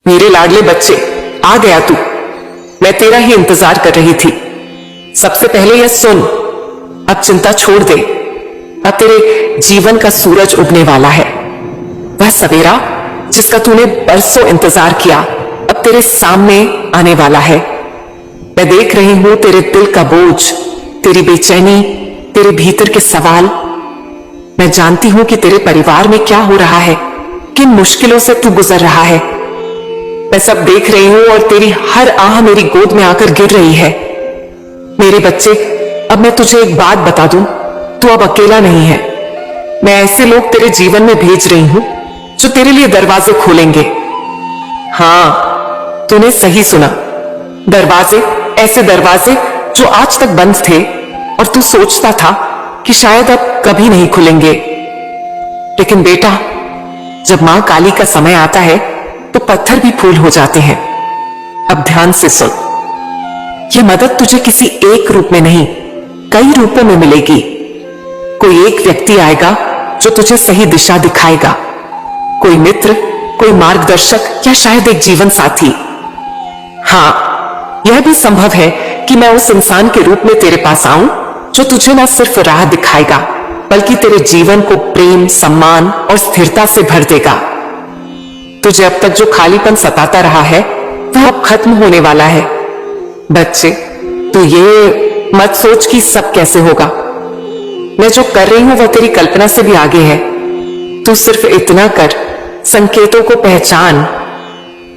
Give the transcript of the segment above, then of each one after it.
मेरे लाडले बच्चे, आ गया तू। मैं तेरा ही इंतजार कर रही थी। सबसे पहले यह सुन, अब चिंता छोड़ दे। अब तेरे जीवन का सूरज उगने वाला है। वह सवेरा जिसका तूने बरसों इंतजार किया अब तेरे सामने आने वाला है। मैं देख रही हूं तेरे दिल का बोझ, तेरी बेचैनी, तेरे भीतर के सवाल। मैं जानती हूं कि तेरे परिवार में क्या हो रहा है, किन मुश्किलों से तू गुजर रहा है। मैं सब देख रही हूं और तेरी हर आह मेरी गोद में आकर गिर रही है। मेरे बच्चे, अब मैं तुझे एक बात बता दूं, तू अब अकेला नहीं है। मैं ऐसे लोग तेरे जीवन में भेज रही हूं जो तेरे लिए दरवाजे खोलेंगे। हां, तूने सही सुना, दरवाजे, ऐसे दरवाजे जो आज तक बंद थे और तू सोचता था कि शायद अब कभी नहीं खुलेंगे। लेकिन बेटा, जब मां काली का समय आता है तो पत्थर भी फूल हो जाते हैं। अब ध्यान से सुन, यह मदद तुझे किसी एक रूप में नहीं, कई रूपों में मिलेगी। कोई एक व्यक्ति आएगा जो तुझे सही दिशा दिखाएगा, कोई मित्र, कोई मार्गदर्शक या शायद एक जीवन साथी। हां, यह भी संभव है कि मैं उस इंसान के रूप में तेरे पास आऊं जो तुझे न सिर्फ राह दिखाएगा बल्कि तेरे जीवन को प्रेम, सम्मान और स्थिरता से भर देगा। तुझे अब तक जो खालीपन सताता रहा है वह अब खत्म होने वाला है। बच्चे, तो ये मत सोच कि सब कैसे होगा। मैं जो कर रही हूं वह तेरी कल्पना से भी आगे है। तू सिर्फ इतना कर, संकेतों को पहचान।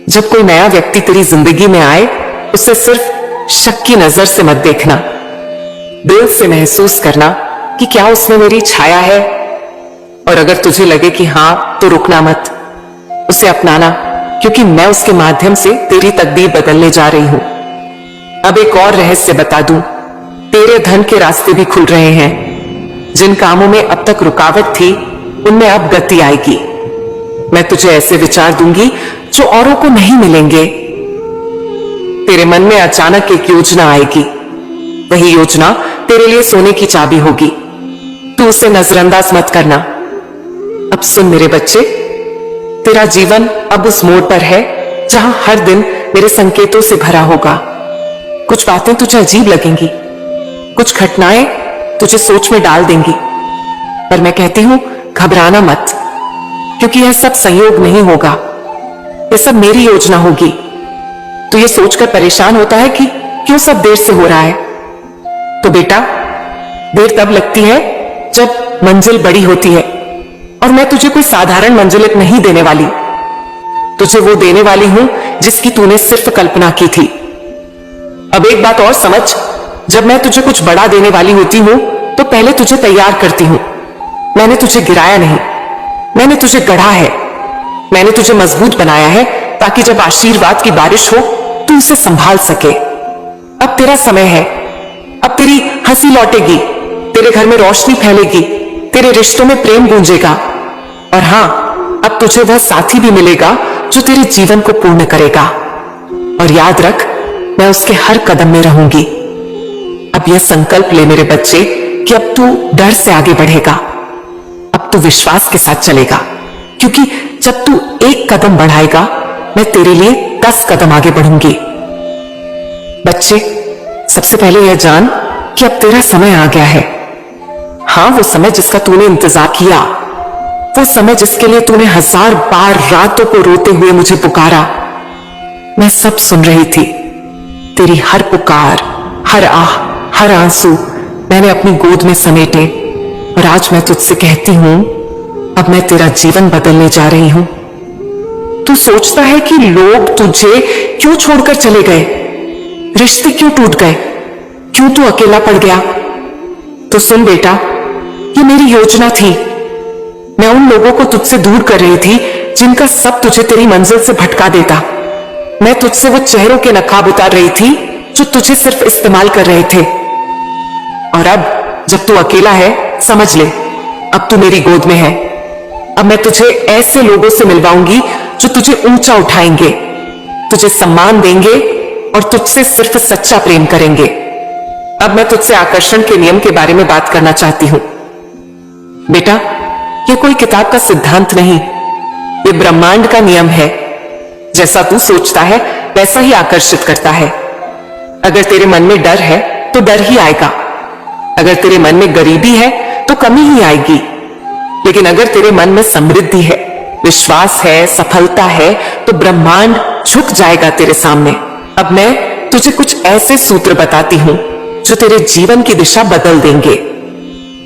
जब कोई नया व्यक्ति तेरी जिंदगी में आए उसे सिर्फ शक की नजर से मत देखना। दिल से महसूस करना कि क्या उसमें मेरी छाया है, और अगर तुझे लगे कि हां तो रुकना मत, उसे अपनाना, क्योंकि मैं उसके माध्यम से तेरी तकदीर बदलने जा रही हूं। अब एक और रहस्य बता दूं, तेरे धन के रास्ते भी खुल रहे हैं। जिन कामों में अब तक रुकावट थी उनमें अब गति आएगी। मैं तुझे ऐसे विचार दूंगी जो औरों को नहीं मिलेंगे। तेरे मन में अचानक एक योजना आएगी। वही योजना तेरे लिए सोने की चाबी होगी। तू उसे नजरअंदाज मत करना। अब सुन मेरे बच्चे, तेरा जीवन अब उस मोड़ पर है जहां हर दिन मेरे संकेतों से भरा होगा। कुछ बातें तुझे अजीब लगेंगी, कुछ घटनाएं तुझे सोच में डाल देंगी, पर मैं कहती हूं घबराना मत, क्योंकि यह सब संयोग नहीं होगा, यह सब मेरी योजना होगी। तो ये सोचकर परेशान होता है कि क्यों सब देर से हो रहा है। तो बेटा, देर तब लगती है जब मंजिल बड़ी होती है, और मैं तुझे कोई साधारण मंजिल नहीं देने वाली। तुझे वो देने वाली हूं जिसकी तूने सिर्फ कल्पना की थी। अब एक बात और समझ, जब मैं तुझे कुछ बड़ा देने वाली होती हूं तो पहले तुझे तैयार करती हूं। मैंने तुझे गिराया नहीं, मैंने तुझे गढ़ा है। मैंने तुझे मजबूत बनाया है ताकि जब आशीर्वाद की बारिश हो तू उसे संभाल सके। अब तेरा समय है, अब तेरी हंसी लौटेगी, तेरे घर में रोशनी फैलेगी, तेरे रिश्तों में प्रेम गूंजेगा, और हां, अब तुझे वह साथी भी मिलेगा जो तेरे जीवन को पूर्ण करेगा। और याद रख, मैं उसके हर कदम में रहूंगी। अब यह संकल्प ले मेरे बच्चे कि अब तू डर से आगे बढ़ेगा, अब तू विश्वास के साथ चलेगा, क्योंकि जब तू एक कदम बढ़ाएगा मैं तेरे लिए 10 कदम आगे बढ़ूंगी। बच्चे, सबसे पहले यह जान कि अब तेरा समय आ गया है। हां, वो समय जिसका तूने इंतजार किया, वो समय जिसके लिए तूने 1000 बार रातों को रोते हुए मुझे पुकारा। मैं सब सुन रही थी, तेरी हर पुकार, हर आह, हर आंसू मैंने अपनी गोद में समेटे, और आज मैं तुझसे कहती हूं, अब मैं तेरा जीवन बदलने जा रही हूं। तू सोचता है कि लोग तुझे क्यों छोड़कर चले गए, रिश्ते क्यों टूट गए, क्यों तू अकेला पड़ गया। तो सुन बेटा, ये मेरी योजना थी। मैं उन लोगों को तुझसे दूर कर रही थी जिनका सब तुझे तेरी मंजिल से भटका देता। मैं तुझसे वो चेहरों के नकाब उतार रही थी जो तुझे सिर्फ इस्तेमाल कर रहे थे। और अब जब तू अकेला है, समझ ले, अब तू मेरी गोद में है। अब मैं तुझे ऐसे लोगों से मिलवाऊंगी जो तुझे ऊंचा उठाएंगे, तुझे सम्मान देंगे और तुझसे सिर्फ सच्चा प्रेम करेंगे। अब मैं तुझसे आकर्षण के नियम के बारे में बात करना चाहती हूं। बेटा, यह कोई किताब का सिद्धांत नहीं, यह ब्रह्मांड का नियम है। जैसा तू सोचता है वैसा ही आकर्षित करता है। अगर तेरे मन में डर है तो डर ही आएगा। अगर तेरे मन में गरीबी है तो कमी ही आएगी। लेकिन अगर तेरे मन में समृद्धि है, विश्वास है, सफलता है, तो ब्रह्मांड झुक जाएगा तेरे सामने। अब मैं तुझे कुछ ऐसे सूत्र बताती हूं जो तेरे जीवन की दिशा बदल देंगे।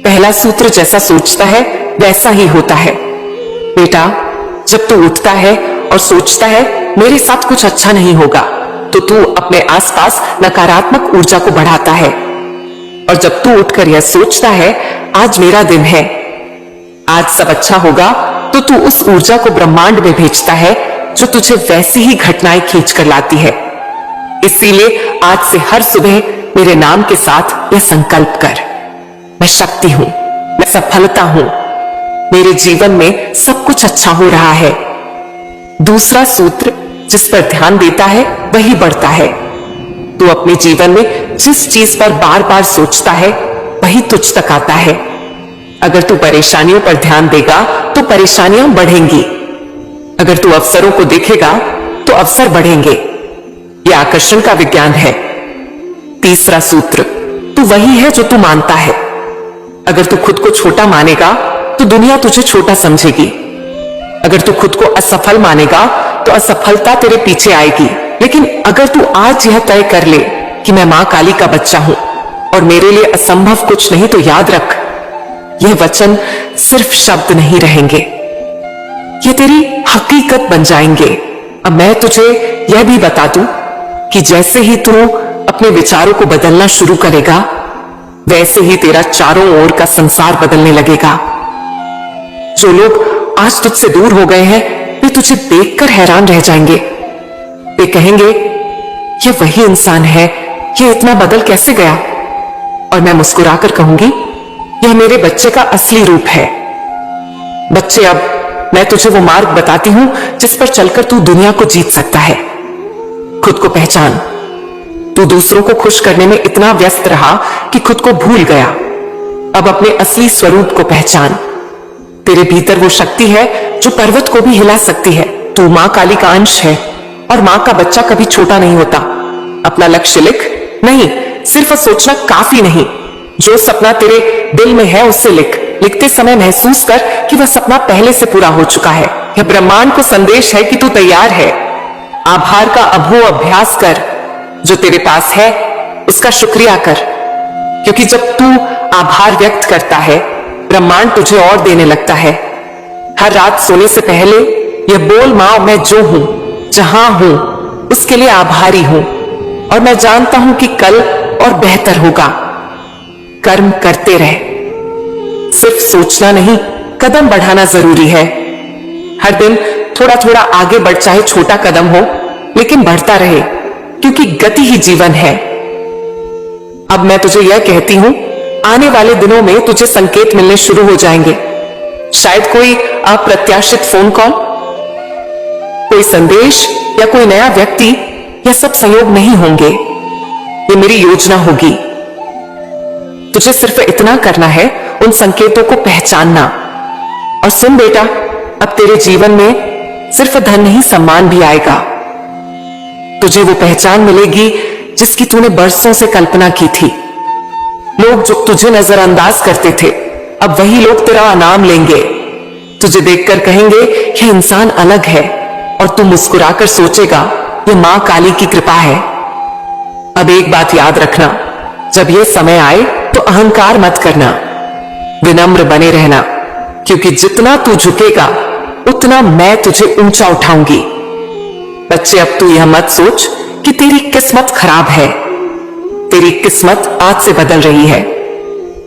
पहला सूत्र, जैसा सोचता है वैसा ही होता है। बेटा, जब तू उठता है और सोचता है मेरे साथ कुछ अच्छा नहीं होगा, तो तू अपने आसपास नकारात्मक ऊर्जा को बढ़ाता है। और जब तू उठकर यह सोचता है आज मेरा दिन है, आज सब अच्छा होगा, तो तू उस ऊर्जा को ब्रह्मांड में भेजता है जो तुझे वैसी ही घटनाएं खींच कर लाती है। इसीलिए आज से हर सुबह मेरे नाम के साथ यह संकल्प कर, मैं शक्ति हूं, मैं सफलता हूं, मेरे जीवन में सब कुछ अच्छा हो रहा है। दूसरा सूत्र, जिस पर ध्यान देता है वही बढ़ता है। तू अपने जीवन में जिस चीज पर बार बार सोचता है वही तुझ तक आता है। अगर तू परेशानियों पर ध्यान देगा तो परेशानियां बढ़ेंगी। अगर तू अवसरों को देखेगा तो अवसर बढ़ेंगे। यह आकर्षण का विज्ञान है। तीसरा सूत्र, तू वही है जो तू मानता है। अगर तू खुद को छोटा मानेगा तो दुनिया तुझे छोटा समझेगी। अगर तू खुद को असफल मानेगा तो असफलता तेरे पीछे आएगी। लेकिन अगर तू आज यह तय कर ले कि मैं मां काली का बच्चा हूं और मेरे लिए असंभव कुछ नहीं, तो याद रख, यह वचन सिर्फ शब्द नहीं रहेंगे, ये तेरी हकीकत बन जाएंगे। अब मैं तुझे यह भी बता दूं कि जैसे ही तू अपने विचारों को बदलना शुरू करेगा, वैसे ही तेरा चारों ओर का संसार बदलने लगेगा। जो लोग आज तुझसे दूर हो गए हैं वे तुझे देखकर हैरान रह जाएंगे। वे कहेंगे यह वही इंसान है, यह इतना बदल कैसे गया? और मैं मुस्कुराकर कहूंगी यह मेरे बच्चे का असली रूप है। बच्चे, अब मैं तुझे वो मार्ग बताती हूं जिस पर चलकर तू दुनिया को जीत सकता है। खुद को पहचान। तू दूसरों को खुश करने में इतना व्यस्त रहा कि खुद को भूल गया। अब अपने असली स्वरूप को पहचान। तेरे भीतर वो शक्ति है जो पर्वत को भी हिला सकती है। तू मां काली का अंश है और मां का बच्चा कभी छोटा नहीं होता। अपना लक्ष्य लिख, नहीं सिर्फ सोचना काफी नहीं, जो सपना तेरे दिल में है उससे लिख। लिखते समय महसूस कर कि वह सपना पहले से पूरा हो चुका है। यह ब्रह्मांड को संदेश है कि तू तैयार है। आभार का अभो अभ्यास कर। जो तेरे पास है उसका शुक्रिया कर, क्योंकि जब तू आभार व्यक्त करता है ब्रह्मांड तुझे और देने लगता है। हर रात सोने से पहले यह बोल, मां मैं जो हूं, जहां हूं, उसके लिए आभारी हूं और मैं जानता हूं कि कल और बेहतर होगा। कर्म करते रहे, सिर्फ सोचना नहीं, कदम बढ़ाना जरूरी है। हर दिन थोड़ा थोड़ा आगे बढ़, चाहे छोटा कदम हो लेकिन बढ़ता रहे, क्योंकि गति ही जीवन है। अब मैं तुझे यह कहती हूं, आने वाले दिनों में तुझे संकेत मिलने शुरू हो जाएंगे। शायद कोई अप्रत्याशित फोन कॉल, कोई संदेश या कोई नया व्यक्ति। यह सब संयोग नहीं होंगे, ये मेरी योजना होगी। तुझे सिर्फ इतना करना है, उन संकेतों को पहचानना। और सुन बेटा, अब तेरे जीवन में सिर्फ धन नहीं, सम्मान भी आएगा। तुझे वो पहचान मिलेगी जिसकी तूने बरसों से कल्पना की थी। लोग जो तुझे नजरअंदाज करते थे, अब वही लोग तेरा नाम लेंगे। तुझे देखकर कहेंगे यह इंसान अलग है, और तू मुस्कुराकर सोचेगा यह मां काली की कृपा है। अब एक बात याद रखना, जब यह समय आए तो अहंकार मत करना, विनम्र बने रहना, क्योंकि जितना तू झुकेगा उतना मैं तुझे ऊंचा उठाऊंगी। बच्चे, अब तू यह मत सोच कि तेरी किस्मत खराब है। तेरी किस्मत आज से बदल रही है।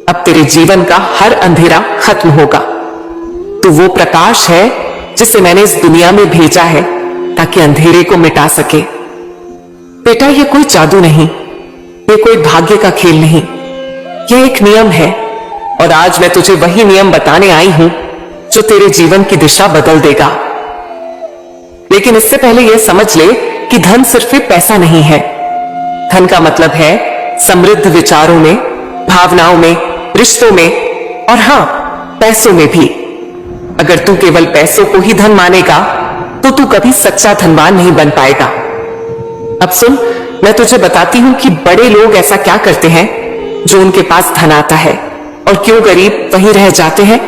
अब तेरे जीवन का हर अंधेरा खत्म होगा। तू वो प्रकाश है जिसे मैंने इस दुनिया में भेजा है ताकि अंधेरे को मिटा सके। बेटा, यह कोई जादू नहीं, यह कोई भाग्य का खेल नहीं, यह एक नियम है। और आज मैं तुझे वही नियम बताने आई हूं जो तेरे जीवन की दिशा बदल देगा। लेकिन इससे पहले यह समझ ले कि धन सिर्फ पैसा नहीं है। धन का मतलब है समृद्ध विचारों में, भावनाओं में, रिश्तों में, और हां, पैसों में भी। अगर तू केवल पैसों को ही धन मानेगा तो तू कभी सच्चा धनवान नहीं बन पाएगा। अब सुन, मैं तुझे बताती हूं कि बड़े लोग ऐसा क्या करते हैं जो उनके पास धन आता है और क्यों गरीब वहीं रह जाते हैं।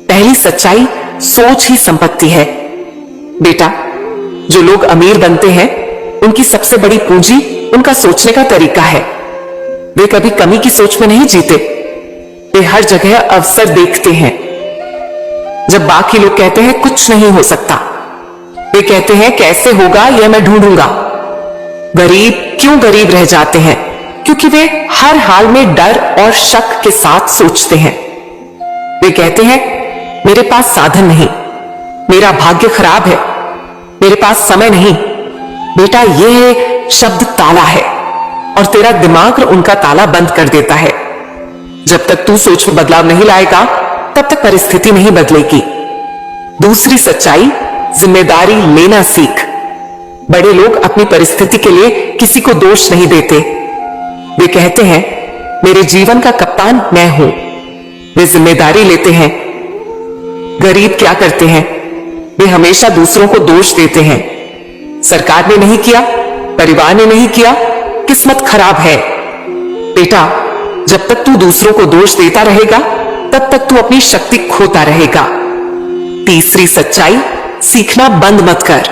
पहली सच्चाई, सोच ही संपत्ति है। बेटा, जो लोग अमीर बनते हैं उनकी सबसे बड़ी पूंजी उनका सोचने का तरीका है। वे कभी कमी की सोच में नहीं जीते, वे हर जगह अवसर देखते हैं। जब बाकी लोग कहते हैं कुछ नहीं हो सकता, वे कहते हैं कैसे होगा यह मैं ढूंढूंगा। गरीब क्यों गरीब रह जाते हैं? क्योंकि वे हर हाल में डर और शक के साथ सोचते हैं। वे कहते हैं मेरे पास साधन नहीं, मेरा भाग्य खराब है, मेरे पास समय नहीं। बेटा, यह शब्द ताला है और तेरा दिमाग उनका ताला बंद कर देता है। जब तक तू सोच में बदलाव नहीं लाएगा तब तक परिस्थिति नहीं बदलेगी। दूसरी सच्चाई, जिम्मेदारी लेना सीख। बड़े लोग अपनी परिस्थिति के लिए किसी को दोष नहीं देते। वे कहते हैं मेरे जीवन का कप्तान मैं हूं। वे जिम्मेदारी लेते हैं। गरीब क्या करते हैं? वे हमेशा दूसरों को दोष देते हैं। सरकार ने नहीं किया, परिवार ने नहीं किया, किस्मत खराब है। बेटा, जब तक तू दूसरों को दोष देता रहेगा तब तक तू अपनी शक्ति खोता रहेगा। तीसरी सच्चाई, सीखना बंद मत कर।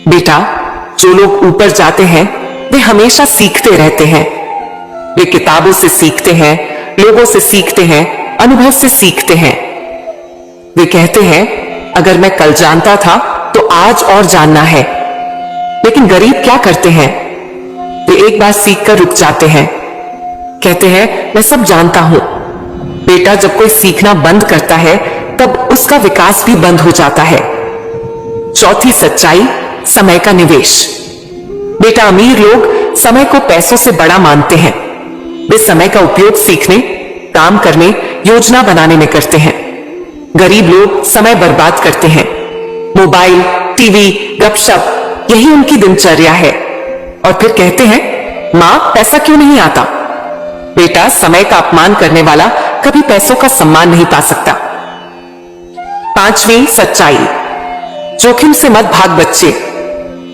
बेटा, जो लोग ऊपर जाते हैं वे हमेशा सीखते रहते हैं। वे किताबों से सीखते हैं, लोगों से सीखते हैं, अनुभव से सीखते हैं। वे कहते हैं अगर मैं कल जानता था तो आज और जानना है। लेकिन गरीब क्या करते हैं? वे एक बार सीखकर रुक जाते हैं, कहते हैं मैं सब जानता हूं। बेटा, जब कोई सीखना बंद करता है तब उसका विकास भी बंद हो जाता है। चौथी सच्चाई, समय का निवेश। बेटा, अमीर लोग समय को पैसों से बड़ा मानते हैं। वे समय का उपयोग सीखने, काम करने, योजना बनाने में करते हैं। गरीब लोग समय बर्बाद करते हैं। मोबाइल, टीवी, गपशप, यही उनकी दिनचर्या है। और फिर कहते हैं मां, पैसा क्यों नहीं आता? बेटा, समय का अपमान करने वाला कभी पैसों का सम्मान नहीं पा सकता। पांचवी सच्चाई, जोखिम से मत भाग बच्चे।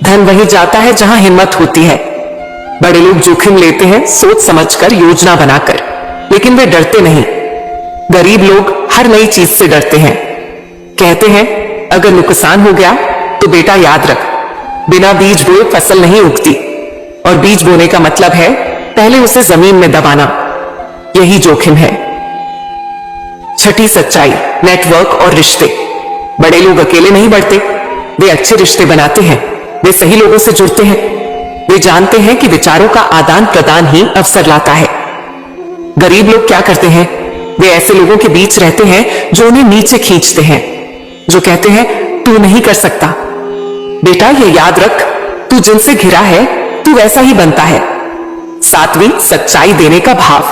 धन वहीं जाता है जहां हिम्मत होती है। बड़े लोग जोखिम लेते हैं सोच समझकर, योजना बनाकर, लेकिन वे डरते नहीं। गरीब लोग हर नई चीज से डरते हैं। कहते हैं अगर नुकसान हो गया तो बेटा याद रख, बिना बीज बोए फसल नहीं उगती, और बीज बोने का मतलब है पहले उसे जमीन में दबाना। यही जोखिम है। छठी सच्चाई, नेटवर्क और रिश्ते। बड़े लोग अकेले नहीं बढ़ते, वे अच्छे रिश्ते बनाते हैं। वे सही लोगों से जुड़ते हैं। वे जानते हैं कि विचारों का आदान प्रदान ही अवसर लाता है। गरीब लोग क्या करते हैं? वे ऐसे लोगों के बीच रहते हैं जो उन्हें नीचे खींचते हैं, जो कहते हैं तू नहीं कर सकता। बेटा, ये याद रख, तू जिनसे घिरा है तू वैसा ही बनता है। सातवीं सच्चाई, देने का भाव।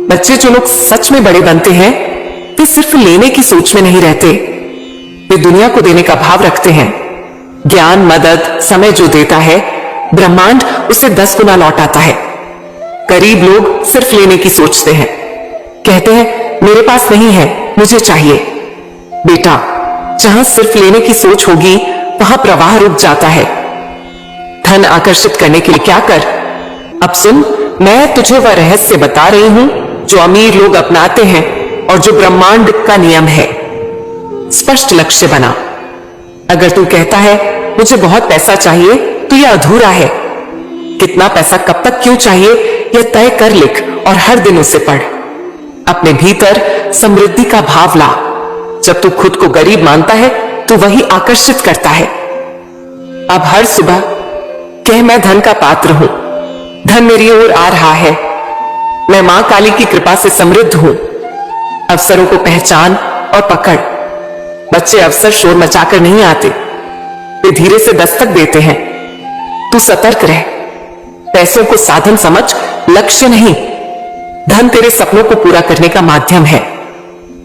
बच्चे, जो लोग सच में बड़े बनते हैं वे सिर्फ लेने की सोच में नहीं रहते, वे दुनिया को देने का भाव रखते हैं। ज्ञान, मदद, समय जो देता है ब्रह्मांड उसे 10 गुना लौटाता है। गरीब लोग सिर्फ लेने की सोचते हैं, कहते हैं मेरे पास नहीं है, मुझे चाहिए। बेटा, जहां सिर्फ लेने की सोच होगी वहां प्रवाह रुक जाता है। धन आकर्षित करने के लिए क्या कर? अब सुन, मैं तुझे वह रहस्य बता रही हूं जो अमीर लोग अपनाते हैं और जो ब्रह्मांड का नियम है। स्पष्ट लक्ष्य बना। अगर तू कहता है मुझे बहुत पैसा चाहिए तो यह अधूरा है। कितना पैसा कब तक क्यों चाहिए यह तय कर लिख और हर दिन उसे पढ़। अपने भीतर समृद्धि का भाव ला। जब तू खुद को गरीब मानता है तो वही आकर्षित करता है। अब हर सुबह कह मैं धन का पात्र हूं, धन मेरी ओर आ रहा है, मैं मां काली की कृपा से समृद्ध हूं। अवसरों को पहचान और पकड़। बच्चे अवसर शोर मचाकर नहीं आते, वे धीरे से दस्तक देते हैं। तू सतर्क रह। पैसों को साधन समझ, लक्ष्य नहीं। धन तेरे सपनों को पूरा करने का माध्यम है,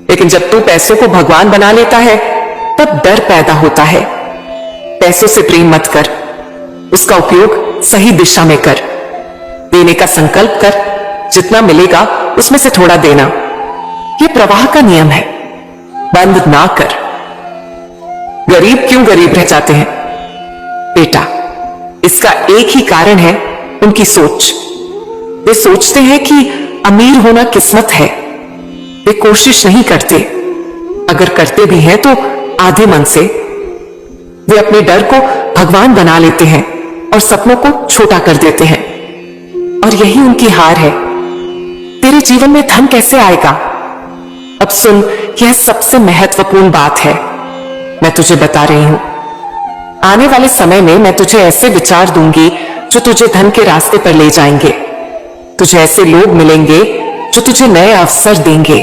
लेकिन जब तू पैसों को भगवान बना लेता है तब डर पैदा होता है। पैसों से प्रेम मत कर, उसका उपयोग सही दिशा में कर। देने का संकल्प कर, जितना मिलेगा उसमें से थोड़ा देना। यह प्रवाह का नियम है, बंद ना कर। गरीब क्यों गरीब रह जाते हैं? बेटा, इसका एक ही कारण है, उनकी सोच। वे सोचते हैं कि अमीर होना किस्मत है। वे कोशिश नहीं करते, अगर करते भी हैं तो आधे मन से। वे अपने डर को भगवान बना लेते हैं और सपनों को छोटा कर देते हैं, और यही उनकी हार है। तेरे जीवन में धन कैसे आएगा? अब सुन, यह सबसे महत्वपूर्ण बात है, मैं तुझे बता रही हूं। आने वाले समय में मैं तुझे ऐसे विचार दूंगी जो तुझे धन के रास्ते पर ले जाएंगे। तुझे ऐसे लोग मिलेंगे जो तुझे नए अवसर देंगे।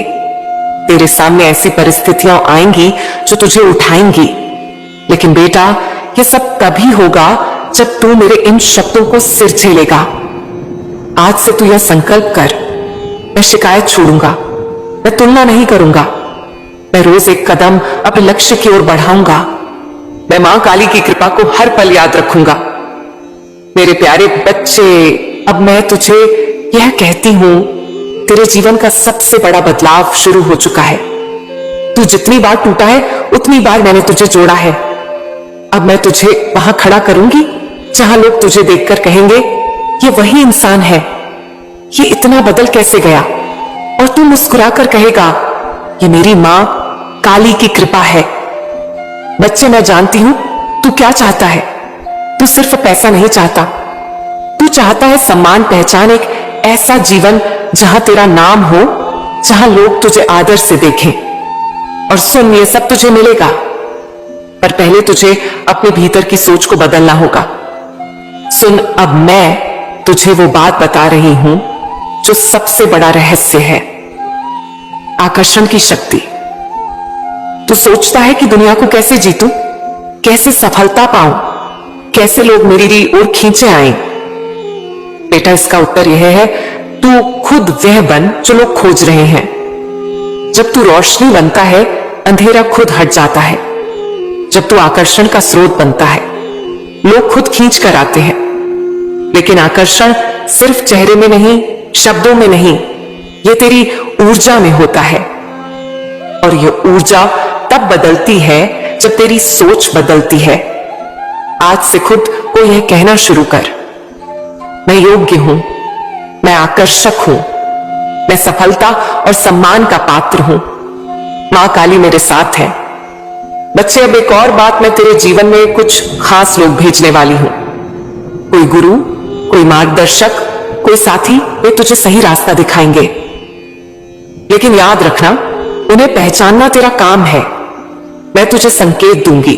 तेरे सामने ऐसी परिस्थितियां आएंगी जो तुझे उठाएंगी। लेकिन बेटा, यह सब तभी होगा जब तू मेरे इन शब्दों को सिर झेलेगा। आज से तू यह संकल्प कर, मैं शिकायत छोड़ूंगा, मैं तुलना नहीं करूंगा, मैं रोज एक कदम अपने लक्ष्य की ओर बढ़ाऊंगा। मैं मां काली की कृपा को हर पल याद रखूंगा। मेरे प्यारे बच्चे, अब मैं तुझे यह कहती हूं, तेरे जीवन का सबसे बड़ा बदलाव शुरू हो चुका है। तू जितनी बार टूटा है उतनी बार मैंने तुझे जोड़ा है। अब मैं तुझे वहां खड़ा करूंगी जहां लोग तुझे देखकर कहेंगे, ये वही इंसान है, ये इतना बदल कैसे गया? और तू मुस्कुराकर कहेगा, ये मेरी मां काली की कृपा है। बच्चे, मैं जानती हूं तू क्या चाहता है। तू सिर्फ पैसा नहीं चाहता, तू चाहता है सम्मान, पहचान, एक ऐसा जीवन जहां तेरा नाम हो, जहां लोग तुझे आदर से देखें। और सुन, ये सब तुझे मिलेगा, पर पहले तुझे अपने भीतर की सोच को बदलना होगा। सुन, अब मैं तुझे वो बात बता रही हूं जो सबसे बड़ा रहस्य है, आकर्षण की शक्ति। तू सोचता है कि दुनिया को कैसे जीतूं, कैसे सफलता पाऊं, कैसे लोग मेरी ओर खींचे आए। बेटा, इसका उत्तर यह है, तू खुद वह बन जो लोग खोज रहे हैं। जब तू रोशनी बनता है, अंधेरा खुद हट जाता है। जब तू आकर्षण का स्रोत बनता है, लोग खुद खींच कर आते हैं। लेकिन आकर्षण सिर्फ चेहरे में नहीं, शब्दों में नहीं, यह तेरी ऊर्जा में होता है। और यह ऊर्जा तब बदलती है जब तेरी सोच बदलती है। आज से खुद को यह कहना शुरू कर, मैं योग्य हूं, मैं आकर्षक हूं, मैं सफलता और सम्मान का पात्र हूं। मां काली मेरे साथ है। बच्चे, अब एक और बात, मैं तेरे जीवन में कुछ खास लोग भेजने वाली हूं। कोई गुरु, कोई मार्गदर्शक, कोई साथी, वे तुझे सही रास्ता दिखाएंगे। लेकिन याद रखना, उन्हें पहचानना तेरा काम है। मैं तुझे संकेत दूंगी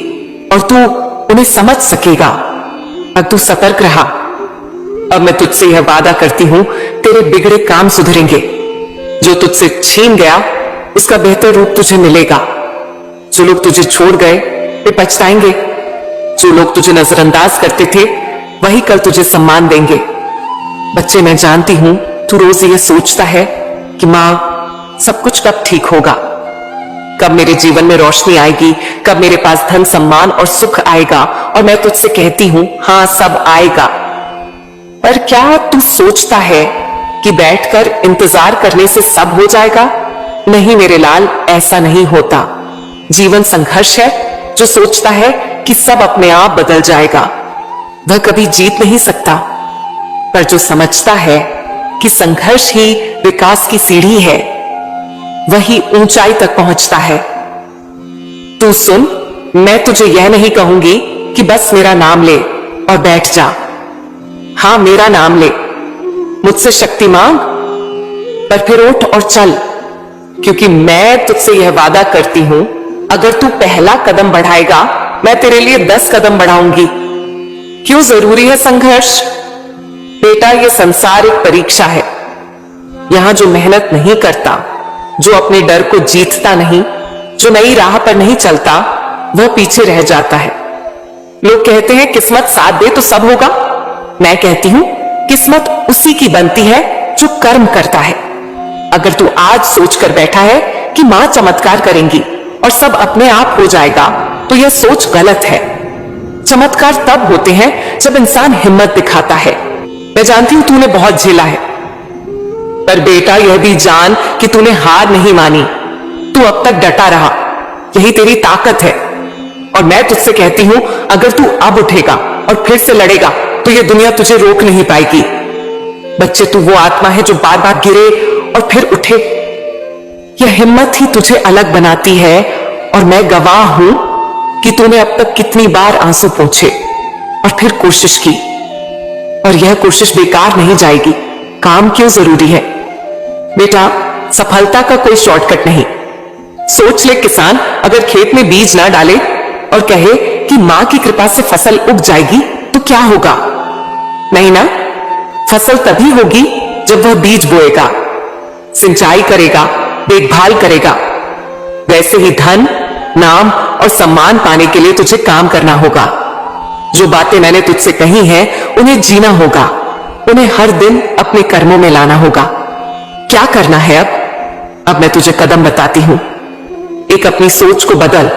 और तू उन्हें समझ सकेगा। अब तू सतर्क रहा। अब मैं तुझसे यह वादा करती हूं, तेरे बिगड़े काम सुधरेंगे। जो तुझसे छीन गया उसका बेहतर रूप तुझे मिलेगा। जो लोग तुझे छोड़ गए वे पछताएंगे। जो लोग तुझे नजरअंदाज करते थे वही कल तुझे सम्मान देंगे। बच्चे, मैं जानती हूं तू रोज ये सोचता है कि मां, सब कुछ कब ठीक होगा, कब मेरे जीवन में रोशनी आएगी, कब मेरे पास धन, सम्मान और सुख आएगा। और मैं तुझसे कहती हूं, हां, सब आएगा। पर क्या तू सोचता है कि बैठकर इंतजार करने से सब हो जाएगा? नहीं मेरे लाल, ऐसा नहीं होता। जीवन संघर्ष है। जो सोचता है कि सब अपने आप बदल जाएगा वह कभी जीत नहीं सकता। पर जो समझता है कि संघर्ष ही विकास की सीढ़ी है, वही ऊंचाई तक पहुंचता है। तू सुन, मैं तुझे यह नहीं कहूंगी कि बस मेरा नाम ले और बैठ जा। हां, मेरा नाम ले, मुझसे शक्ति मांग, पर फिर उठ और चल, क्योंकि मैं तुझसे यह वादा करती हूं, अगर तू पहला कदम बढ़ाएगा, मैं तेरे लिए 10 कदम बढ़ाऊंगी। क्यों जरूरी है संघर्ष? बेटा, यह संसार एक परीक्षा है। यहां जो मेहनत नहीं करता, जो अपने डर को जीतता नहीं, जो नई राह पर नहीं चलता, वह पीछे रह जाता है। लोग कहते हैं किस्मत साथ दे तो सब होगा। मैं कहती हूं, किस्मत उसी की बनती है जो कर्म करता है। अगर तू आज सोचकर बैठा है कि मां चमत्कार करेंगी और सब अपने आप हो जाएगा, तो यह सोच गलत है। चमत्कार तब होते हैं जब इंसान हिम्मत दिखाता है। मैं जानती हूं तूने बहुत झेला है, पर बेटा, यह भी जान कि तूने हार नहीं मानी। तू अब तक डटा रहा, यही तेरी ताकत है। और मैं तुझसे कहती हूं, अगर तू अब उठेगा और फिर से लड़ेगा तो ये दुनिया तुझे रोक नहीं पाएगी। बच्चे, तू वो आत्मा है जो बार बार गिरे और फिर उठे। यह हिम्मत ही तुझे अलग बनाती है और मैं गवाह हूं कि तूने अब तक कितनी बार आंसू पोंछे और फिर कोशिश की, और यह कोशिश बेकार नहीं जाएगी। काम क्यों जरूरी है बेटा? सफलता का कोई शॉर्टकट नहीं। सोच ले, किसान अगर खेत में बीज ना डाले और कहे कि मां की कृपा से फसल उग जाएगी तो क्या होगा? नहीं ना, फसल तभी होगी जब वह बीज बोएगा, सिंचाई करेगा, देखभाल करेगा। वैसे ही धन, नाम और सम्मान पाने के लिए तुझे काम करना होगा। जो बातें मैंने तुझसे कही हैं उन्हें जीना होगा, उन्हें हर दिन अपने कर्मों में लाना होगा। क्या करना है अब मैं तुझे कदम बताती हूं। एक, अपनी सोच को बदल,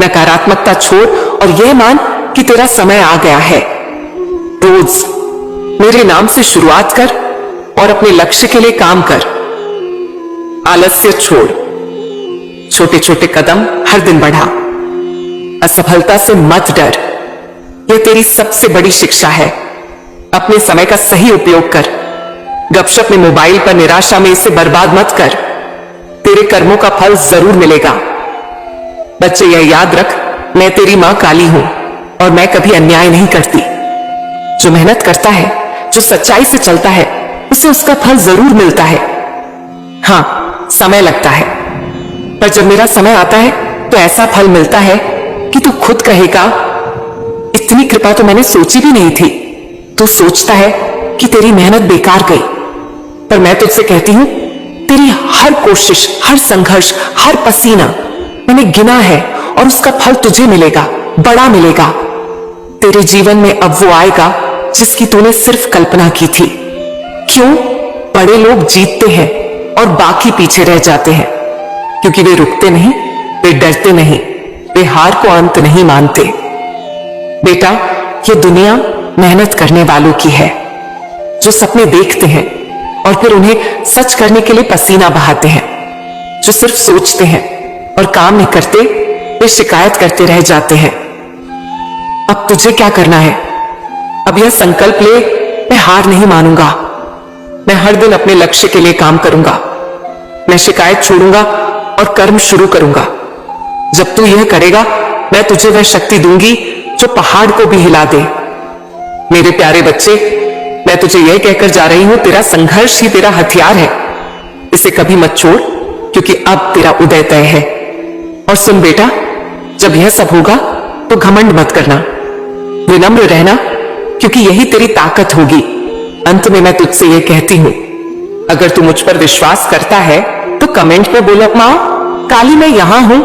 नकारात्मकता छोड़ और यह मान कि तेरा समय आ गया है। रोज मेरे नाम से शुरुआत कर और अपने लक्ष्य के लिए काम कर। आलस्य छोड़, छोटे छोटे कदम हर दिन बढ़ा। असफलता से मत डर, यह तेरी सबसे बड़ी शिक्षा है। अपने समय का सही उपयोग कर। गपशप में, मोबाइल पर, निराशा में इसे बर्बाद मत कर। तेरे कर्मों का फल जरूर मिलेगा। बच्चे, यह याद रख, मैं तेरी मां काली हूं और मैं कभी अन्याय नहीं करती। जो मेहनत करता है, जो सच्चाई से चलता है, उसे उसका फल जरूर मिलता है। हां, समय लगता है, पर जब मेरा समय आता है तो ऐसा फल मिलता है कि तू खुद कहेगा, इतनी कृपा तो मैंने सोची भी नहीं थी। तू सोचता है कि तेरी मेहनत बेकार गई, पर मैं तुझसे कहती हूं, तेरी हर कोशिश, हर संघर्ष, हर पसीना मैंने गिना है और उसका फल तुझे मिलेगा, बड़ा मिलेगा। तेरे जीवन में अब वो आएगा जिसकी तूने सिर्फ कल्पना की थी। क्यों? बड़े लोग जीतते हैं और बाकी पीछे रह जाते हैं, क्योंकि वे रुकते नहीं, वे डरते नहीं, वे हार को अंत नहीं मानते। बेटा, ये दुनिया मेहनत करने वालों की है, जो सपने देखते हैं और फिर उन्हें सच करने के लिए पसीना बहाते हैं। जो सिर्फ सोचते हैं और काम नहीं करते, वे शिकायत करते रह जाते हैं। अब तुझे क्या करना है? अब यह संकल्प ले, मैं हार नहीं मानूंगा। मैं हर दिन अपने लक्ष्य के लिए काम करूंगा। मैं शिकायत छोड़ूंगा और कर्म शुरू करूंगा। जब तू यह करेगा, मैं तुझे वह शक्ति दूंगी जो पहाड़ को भी हिला दे। मेरे प्यारे बच्चे, मैं तुझे यह कहकर जा रही हूं, तेरा संघर्ष ही तेरा हथियार है। इसे कभी मत छोड़, क्योंकि अब तेरा उदय तय है। और सुन बेटा, जब यह सब होगा तो घमंड मत करना, विनम्र रहना, क्योंकि यही तेरी ताकत होगी। अंत में मैं तुझसे यह कहती हूं, अगर तू मुझ पर विश्वास करता है तो कमेंट में बोलो, मां काली मैं यहां हूं।